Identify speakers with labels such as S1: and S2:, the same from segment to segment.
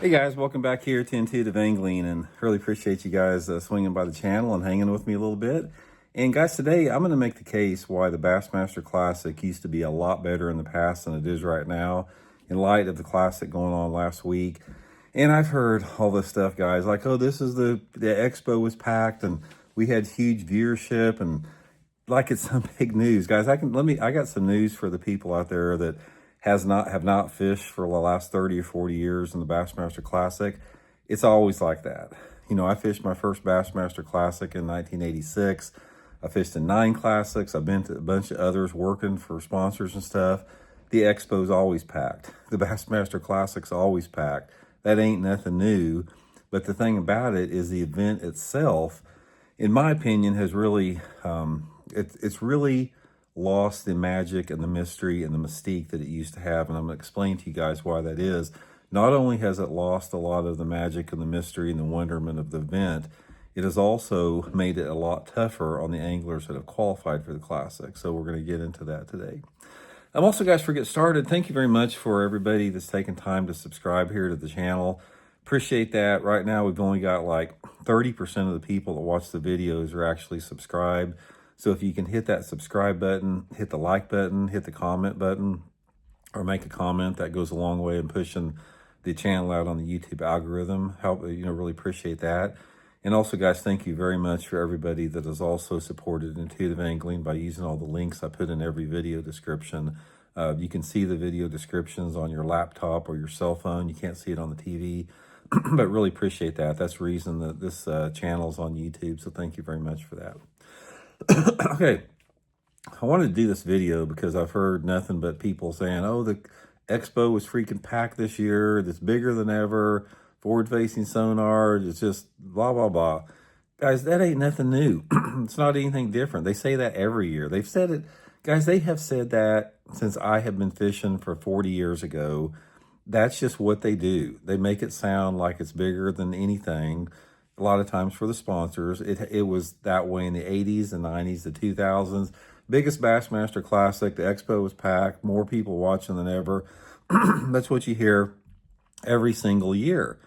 S1: Hey guys, welcome back here to Intuitive Angling, and really appreciate you guys swinging by the channel and hanging with me a little bit. And guys, today I'm going to make the case why the Bassmaster Classic used to be a lot better in the past than it is right now, in light of the Classic going on last week. And I've heard all this stuff, guys, like, oh, this is the expo was packed and we had huge viewership, and like it's some big news, guys. I got some news for the people out there that have not fished for the last 30 or 40 years in the Bassmaster Classic. It's always like that. You know, I fished my first Bassmaster Classic in 1986. I fished in 9 classics. I've been to a bunch of others working for sponsors and stuff. The expo's always packed. The Bassmaster Classic's always packed. That ain't nothing new. But the thing about it is the event itself, in my opinion, has really, it's really lost the magic and the mystery and the mystique that it used to have. And I'm going to explain to you guys why that is. Not only has it lost a lot of the magic and the mystery and the wonderment of the event, it has also made it a lot tougher on the anglers that have qualified for the Classic. So we're going to get into that today. Also, guys, before we get started, thank you very much for everybody that's taken time to subscribe here to the channel. Appreciate that. Right now, we've only got like 30% of the people that watch the videos are actually subscribed. So if you can hit that subscribe button, hit the like button, hit the comment button, or make a comment, that goes a long way in pushing the channel out on the YouTube algorithm. Really appreciate that. And also, guys, thank you very much for everybody that has also supported Intuitive Angling by using all the links I put in every video description. You can see the video descriptions on your laptop or your cell phone. You can't see it on the TV, but really appreciate that. That's the reason that this channel is on YouTube, so thank you very much for that. Okay, I wanted to do this video because I've heard nothing but people saying, oh, the expo was freaking packed this year. It's bigger than ever. Forward-facing sonar. It's just blah, blah, blah. Guys, that ain't nothing new. It's not anything different. They say that every year. They've said it. Guys, they have said that since I have been fishing for 40 years ago. That's just what they do. They make it sound like it's bigger than anything. A lot of times for the sponsors, it was that way in the 80s, the 90s, the 2000s. Biggest Bassmaster Classic. The expo was packed. More people watching than ever. That's what you hear every single year.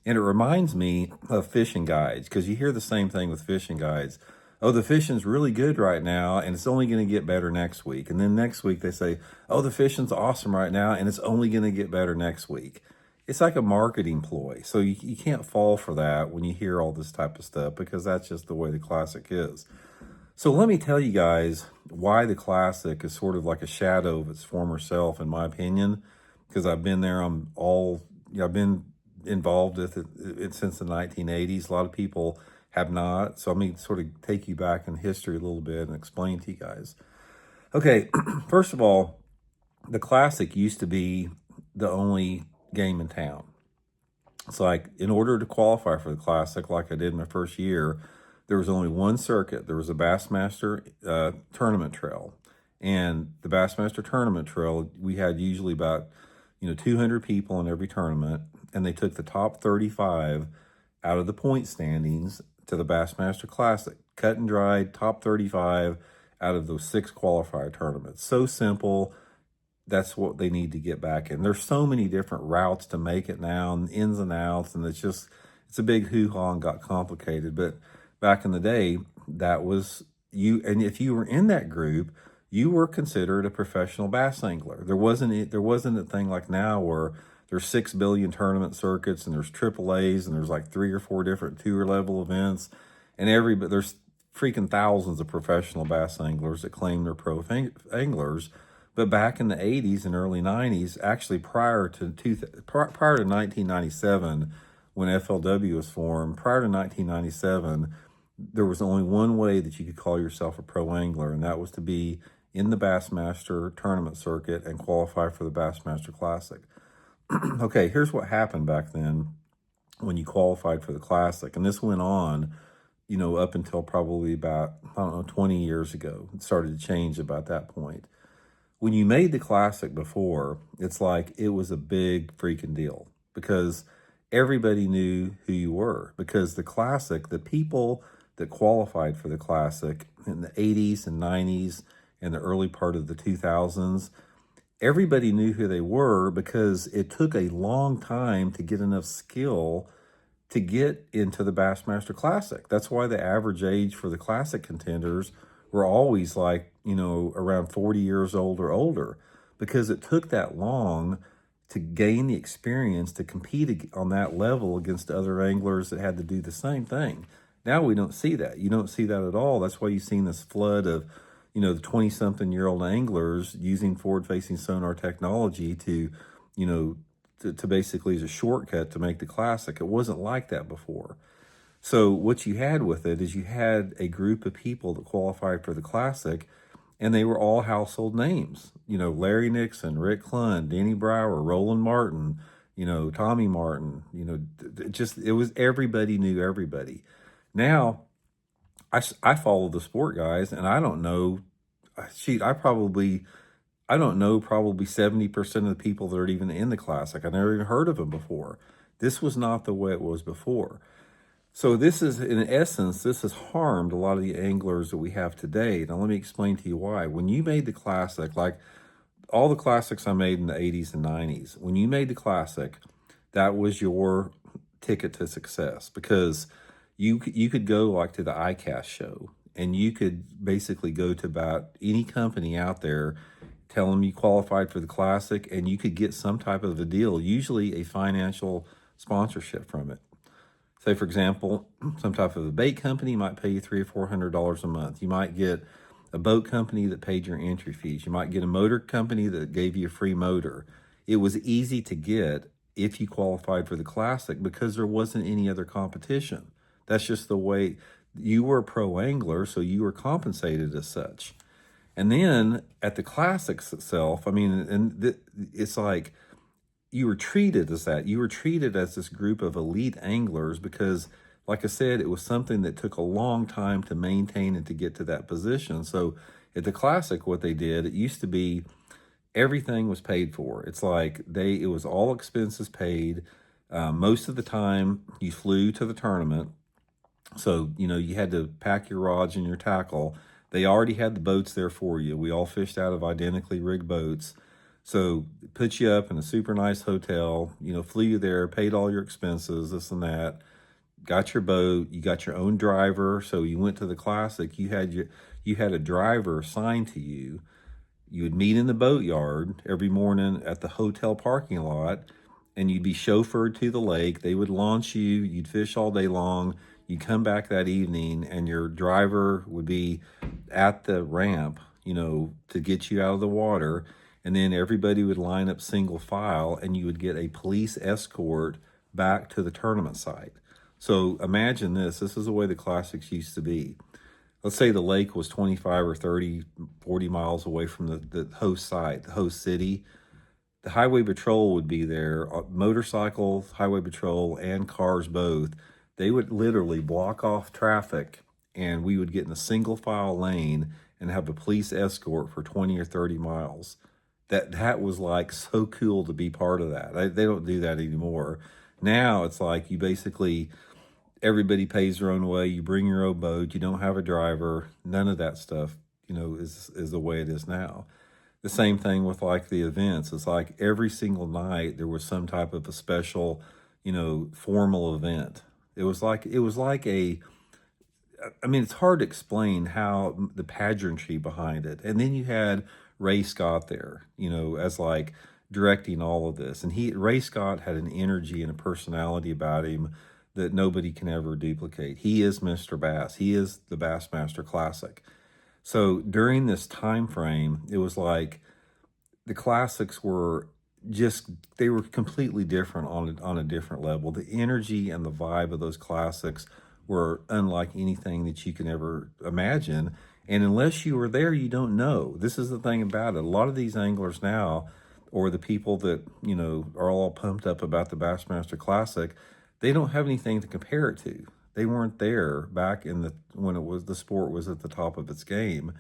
S1: And it reminds me of fishing guides, because you hear the same thing with fishing guides. Oh, the fishing's really good right now, and it's only going to get better next week. And then next week they say, oh, the fishing's awesome right now, and it's only going to get better next week. It's like a marketing ploy. So you can't fall for that when you hear all this type of stuff, because that's just the way the Classic is. So let me tell you guys why the Classic is sort of like a shadow of its former self, in my opinion, because I've been there. I've been involved with it since the 1980s. A lot of people have not. So let me sort of take you back in history a little bit and explain to you guys. Okay, first of all, the Classic used to be the only game in town. It's like, in order to qualify for the Classic, like I did in my first year, there was only one circuit. There was a Bassmaster tournament trail. And the Bassmaster tournament trail, we had usually about 200 people in every tournament, and they took the top 35 out of the point standings to the Bassmaster Classic. Cut and dried, top 35 out of those 6 qualifier tournaments. So simple. That's what they need to get back in. There's so many different routes to make it now, and ins and outs, and it's a big hoo-ha and got complicated. But back in the day, that was you. And if you were in that group, you were considered a professional bass angler. There wasn't a thing like now where there's 6 billion tournament circuits, and there's AAAs, and there's like 3 or 4 different tour level events, and there's freaking thousands of professional bass anglers that claim they're pro anglers. But back in the 80s and early 90s, actually prior to 1997, when FLW was formed, prior to 1997, there was only one way that you could call yourself a pro angler, and that was to be in the Bassmaster tournament circuit and qualify for the Bassmaster Classic. Okay, here's what happened back then when you qualified for the Classic. And this went on, up until probably about, 20 years ago. It started to change about that point. When you made the Classic before, it's like it was a big freaking deal, because everybody knew who you were. Because the Classic, the people that qualified for the Classic in the 80s and 90s and the early part of the 2000s, everybody knew who they were because it took a long time to get enough skill to get into the Bassmaster Classic. That's why the average age for the Classic contenders were always like, around 40 years old or older, because it took that long to gain the experience to compete on that level against other anglers that had to do the same thing. Now we don't see that. You don't see that at all. That's why you've seen this flood of, the 20-something-year-old anglers using forward-facing sonar technology to, to basically as a shortcut to make the Classic. It wasn't like that before. So what you had with it is you had a group of people that qualified for the Classic, and they were all household names. Larry Nixon, Rick Clunn, Danny Brower, Roland Martin, Tommy Martin. It was everybody knew everybody. Now, I follow the sport, guys, and I don't know. I don't know probably 70% of the people that are even in the Classic. I never even heard of them before. This was not the way it was before. So this is, in essence, this has harmed a lot of the anglers that we have today. Now let me explain to you why. When you made the Classic, like all the Classics I made in the 80s and 90s, when you made the Classic, that was your ticket to success, because you could go like to the ICAST show, and you could basically go to about any company out there, tell them you qualified for the Classic, and you could get some type of a deal, usually a financial sponsorship from it. Say, for example, some type of a bait company might pay you $300 or $400 a month. You might get a boat company that paid your entry fees. You might get a motor company that gave you a free motor. It was easy to get if you qualified for the Classic because there wasn't any other competition. That's just the way. You were a pro angler, so you were compensated as such. And then at the Classics itself, it's like, you were treated as that. You were treated as this group of elite anglers because, like I said, it was something that took a long time to maintain and to get to that position. So at the Classic, what they did, it used to be everything was paid for. It's like it was all expenses paid. Most of the time, you flew to the tournament. So, you had to pack your rods and your tackle. They already had the boats there for you. We all fished out of identically rigged boats. So put you up in a super nice hotel, flew you there, paid all your expenses, this and that, got your boat, you got your own driver. So you went to the Classic, you had a driver assigned to you. You would meet in the boatyard every morning at the hotel parking lot, and you'd be chauffeured to the lake. They would launch you, you'd fish all day long. You'd come back that evening, and your driver would be at the ramp, to get you out of the water. And then everybody would line up single file, and you would get a police escort back to the tournament site. So imagine this. This is the way the Classics used to be. Let's say the lake was 25 or 30, 40 miles away from the host site, the host city. The highway patrol would be there, motorcycles, highway patrol, and cars both. They would literally block off traffic, and we would get in a single file lane and have a police escort for 20 or 30 miles. That was like so cool to be part of that. They don't do that anymore. Now it's like you basically, everybody pays their own way. You bring your own boat. You don't have a driver. None of that stuff, is the way it is now. The same thing with like the events. It's like every single night there was some type of a special, formal event. It was like it's hard to explain how the pageantry behind it. And then you had Ray Scott there, as like directing all of this. And Ray Scott had an energy and a personality about him that nobody can ever duplicate. He is Mr. Bass. He is the Bassmaster Classic. So during this time frame, it was like the Classics were they were completely different on a different level. The energy and the vibe of those Classics were unlike anything that you can ever imagine. And unless you were there, you don't know. This is the thing about it. A lot of these anglers now, or the people that, are all pumped up about the Bassmaster Classic, they don't have anything to compare it to. They weren't there back when the sport was at the top of its game.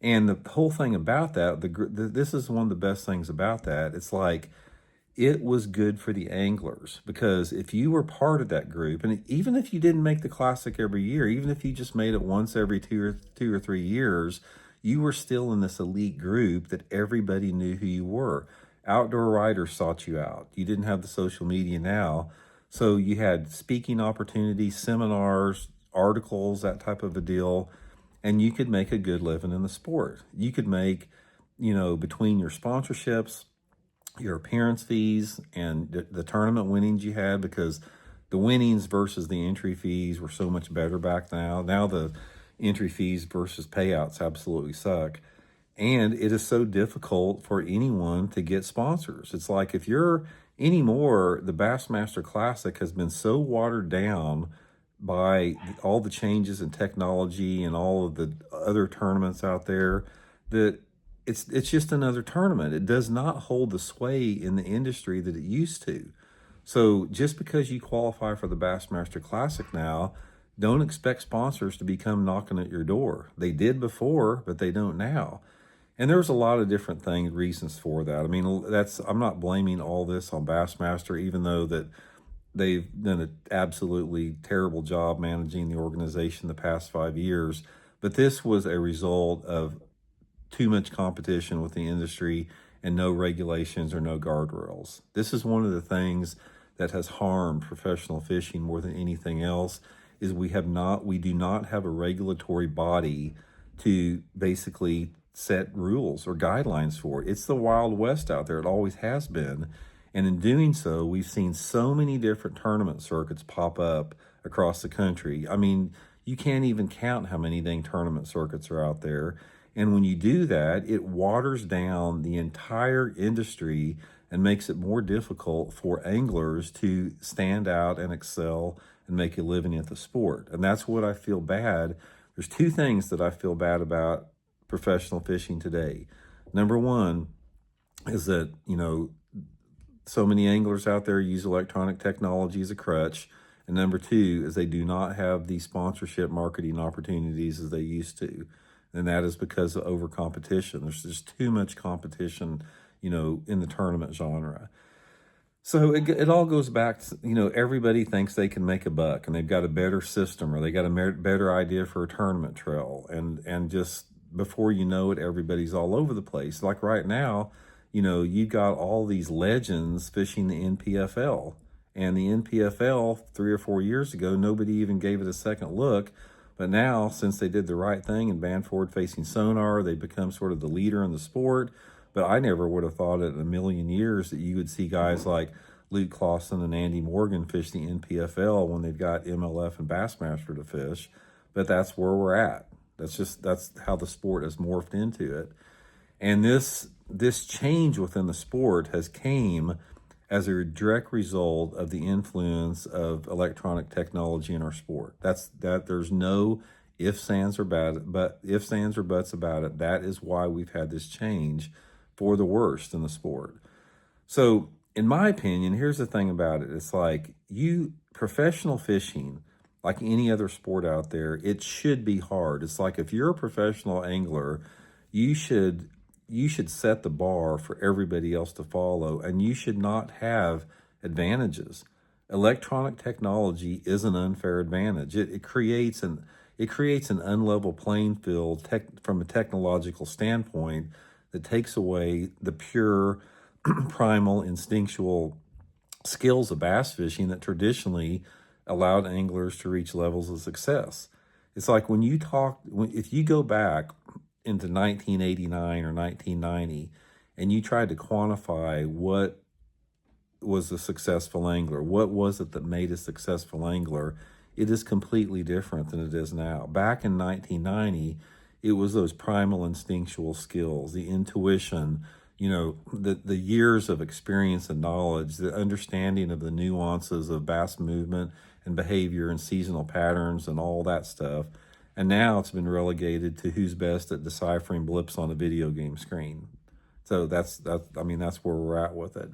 S1: And the whole thing about that, this is one of the best things about that. It's like, it was good for the anglers, because if you were part of that group, and even if you didn't make the Classic every year, even if you just made it once every two or 3 years, you were still in this elite group that everybody knew who you were. Outdoor writers sought you out. You didn't have the social media now. So you had speaking opportunities, seminars, articles, that type of a deal, and you could make a good living in the sport. You could make, between your sponsorships, your appearance fees, and the tournament winnings you had, because the winnings versus the entry fees were so much better back now. Now the entry fees versus payouts absolutely suck. And it is so difficult for anyone to get sponsors. It's like if you're anymore, the Bassmaster Classic has been so watered down by all the changes in technology and all of the other tournaments out there that it's just another tournament. It does not hold the sway in the industry that it used to. So just because you qualify for the Bassmaster Classic now, don't expect sponsors to become knocking at your door. They did before, but they don't now. And there's a lot of different reasons for that. I mean, I'm not blaming all this on Bassmaster, even though that they've done an absolutely terrible job managing the organization the past 5 years. But this was a result of too much competition with the industry and no regulations or no guardrails. This is one of the things that has harmed professional fishing more than anything else, is we do not have a regulatory body to basically set rules or guidelines for it. It's the Wild West out there. It always has been. And in doing so, we've seen so many different tournament circuits pop up across the country. I mean, you can't even count how many dang tournament circuits are out there. And when you do that, it waters down the entire industry and makes it more difficult for anglers to stand out and excel and make a living at the sport. And that's what I feel bad. There's two things that I feel bad about professional fishing today. Number one is that, so many anglers out there use electronic technology as a crutch. And number two is they do not have the sponsorship marketing opportunities as they used to. And that is because of over competition. There's just too much competition, in the tournament genre. So it all goes back to, everybody thinks they can make a buck and they've got a better system or they got a better idea for a tournament trail. And just before you know it, everybody's all over the place. Like right now, you've got all these legends fishing the NPFL. And the NPFL 3 or 4 years ago, nobody even gave it a second look. But now, since they did the right thing and banned forward-facing sonar, they've become sort of the leader in the sport. But I never would have thought in a million years that you would see guys like Luke Clausen and Andy Morgan fish the NPFL when they've got MLF and Bassmaster to fish. But that's where we're at. That's how the sport has morphed into it. And this change within the sport has came as a direct result of the influence of electronic technology in our sport. There's no ifs, ands, or buts about it. That is why we've had this change for the worst in the sport. So, in my opinion, here's the thing about it. It's like professional fishing, like any other sport out there, it should be hard. It's like if you're a professional angler, you should set the bar for everybody else to follow, and you should not have advantages. Electronic technology is an unfair advantage. It creates an unlevel playing field from a technological standpoint that takes away the pure, primal, instinctual skills of bass fishing that traditionally allowed anglers to reach levels of success. It's like if you go back into 1989 or 1990 and you tried to quantify what was a successful angler, what was it that made a successful angler, it is completely different than it is now. Back in 1990, it was those primal instinctual skills, the intuition, the years of experience and knowledge, the understanding of the nuances of bass movement and behavior and seasonal patterns and all that stuff. And now it's been relegated to who's best at deciphering blips on a video game screen. So that's where we're at with it.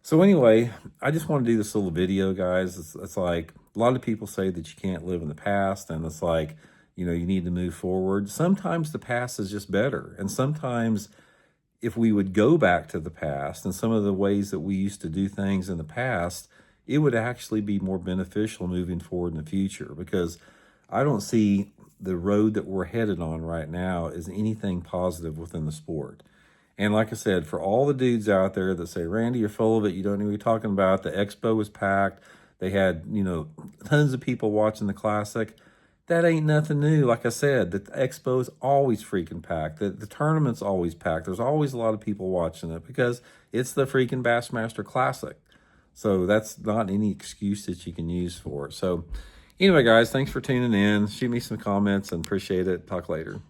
S1: So anyway, I just want to do this little video, guys. It's like a lot of people say that you can't live in the past, and it's like, you need to move forward. Sometimes the past is just better. And sometimes if we would go back to the past and some of the ways that we used to do things in the past, it would actually be more beneficial moving forward in the future, because I don't see the road that we're headed on right now is anything positive within the sport. And like I said, for all the dudes out there that say, Randy, you're full of it, you don't know what you're talking about, the expo was packed, they had, tons of people watching the Classic. That ain't nothing new. Like I said, the expo is always freaking packed. The tournament's always packed. There's always a lot of people watching it because it's the freaking Bassmaster Classic. So that's not any excuse that you can use for it. So anyway, guys, thanks for tuning in. Shoot me some comments and appreciate it. Talk later.